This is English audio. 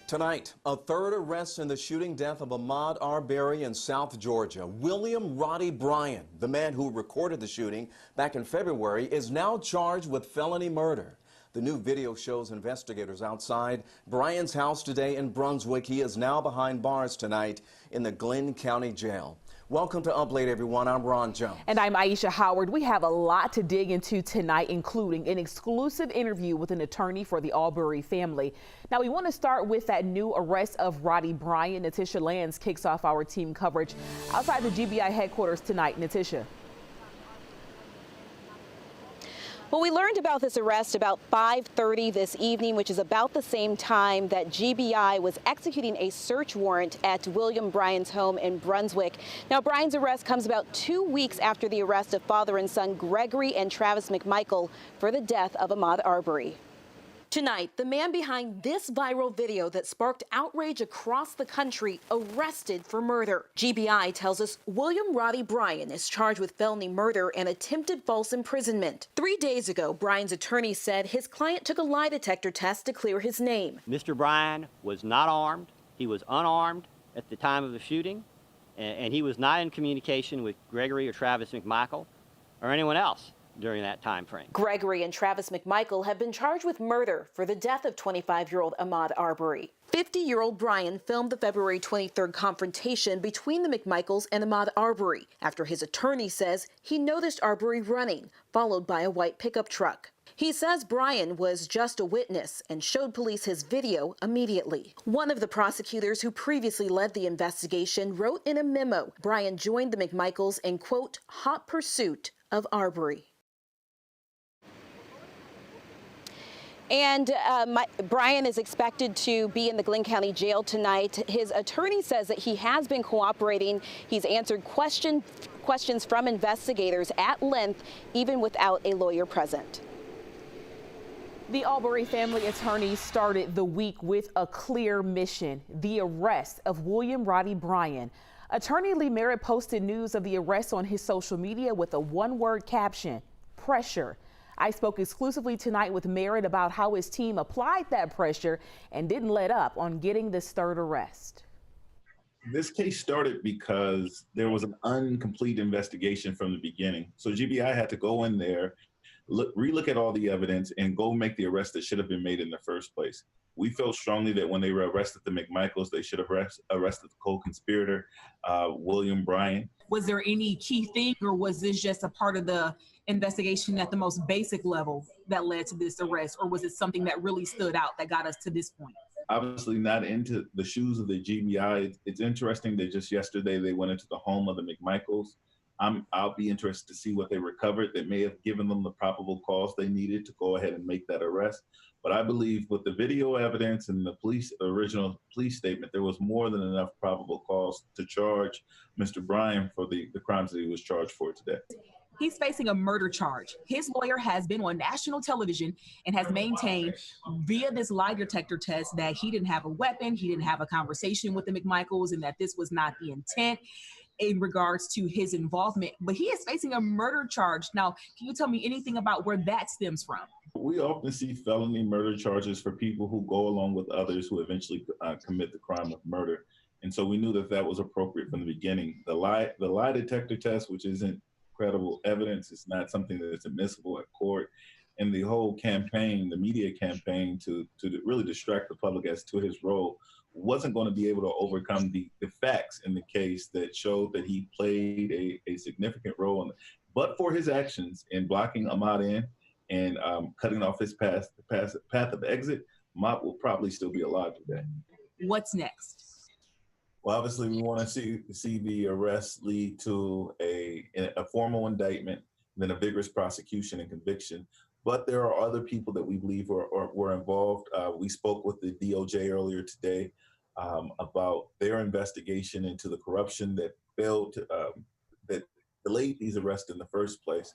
Tonight, a third arrest in the shooting death of Ahmaud Arbery in South Georgia. William Roddy Bryan, the man who recorded the shooting back in February, is now charged with felony murder. The new video shows investigators outside Bryan's house today in Brunswick. He is now behind bars tonight in the Glenn County Jail. Welcome to Up Late, everyone. I'm Ron Jones. And I'm Aisha Howard. We have a lot to dig into tonight, including an exclusive interview with an attorney for the Arbery family. Now, we want to start with that new arrest of Roddy Bryan. Natisha Lands kicks off our team coverage outside the GBI headquarters tonight. Natisha. Well, we learned about this arrest about 5:30 this evening, which is about the same time that GBI was executing a search warrant at William Bryan's home in Brunswick. Now, Bryan's arrest comes about 2 weeks after the arrest of father and son Gregory and Travis McMichael for the death of Ahmaud Arbery. Tonight, the man behind this viral video that sparked outrage across the country arrested for murder. GBI tells us William Roddy Bryan is charged with felony murder and attempted false imprisonment. 3 days ago, Bryan's attorney said his client took a lie detector test to clear his name. Mr. Bryan was not armed. He was unarmed at the time of the shooting, and he was not in communication with Gregory or Travis McMichael or anyone else during that time frame. Gregory and Travis McMichael have been charged with murder for the death of 25-year-old Ahmaud Arbery. 50-year-old Bryan filmed the February 23rd confrontation between the McMichaels and Ahmaud Arbery after his attorney says he noticed Arbery running, followed by a white pickup truck. He says Bryan was just a witness and showed police his video immediately. One of the prosecutors who previously led the investigation wrote in a memo Bryan joined the McMichaels in, quote, hot pursuit of Arbery. And Bryan is expected to be in the Glenn County Jail tonight. His attorney says that he has been cooperating. He's answered questions from investigators at length, even without a lawyer present. The Arbery family attorney started the week with a clear mission: the arrest of William Roddy Bryan. Attorney Lee Merritt posted news of the arrest on his social media with a one-word caption: pressure. I spoke exclusively tonight with Merritt about how his team applied that pressure and didn't let up on getting this third arrest. This case started because there was an incomplete investigation from the beginning. So GBI had to go in there, relook at all the evidence, and go make the arrest that should have been made in the first place. We felt strongly that when they were arrested the McMichaels, they should have arrested the co-conspirator, William Bryan. Was there any key thing, or was this just a part of the investigation at the most basic level that led to this arrest, or was it something that really stood out that got us to this point? Obviously not into the shoes of the GBI. It's interesting that just yesterday they went into the home of the McMichaels. I'll be interested to see what they recovered that may have given them the probable cause they needed to go ahead and make that arrest. But I believe with the video evidence and the original police statement, there was more than enough probable cause to charge Mr. Bryan for the crimes that he was charged for today. He's facing a murder charge. His lawyer has been on national television and has maintained via this lie detector test that he didn't have a weapon, he didn't have a conversation with the McMichaels, and that this was not the intent in regards to his involvement. But he is facing a murder charge. Now, can you tell me anything about where that stems from? We often see felony murder charges for people who go along with others who eventually commit the crime of murder. And so we knew that that was appropriate from the beginning. The lie detector test, which isn't credible evidence, is not something that's admissible at court. And the whole campaign, the media campaign to really distract the public as to his role, wasn't going to be able to overcome the facts in the case that showed that he played a significant role in it. But for his actions in blocking Ahmaud in and cutting off his path of exit, Ahmaud will probably still be alive today. What's next? Well, obviously, we want to see the arrest lead to a formal indictment, then a vigorous prosecution and conviction. But there are other people that we believe were involved. We spoke with the DOJ earlier today about their investigation into the corruption that failed that delayed these arrests in the first place.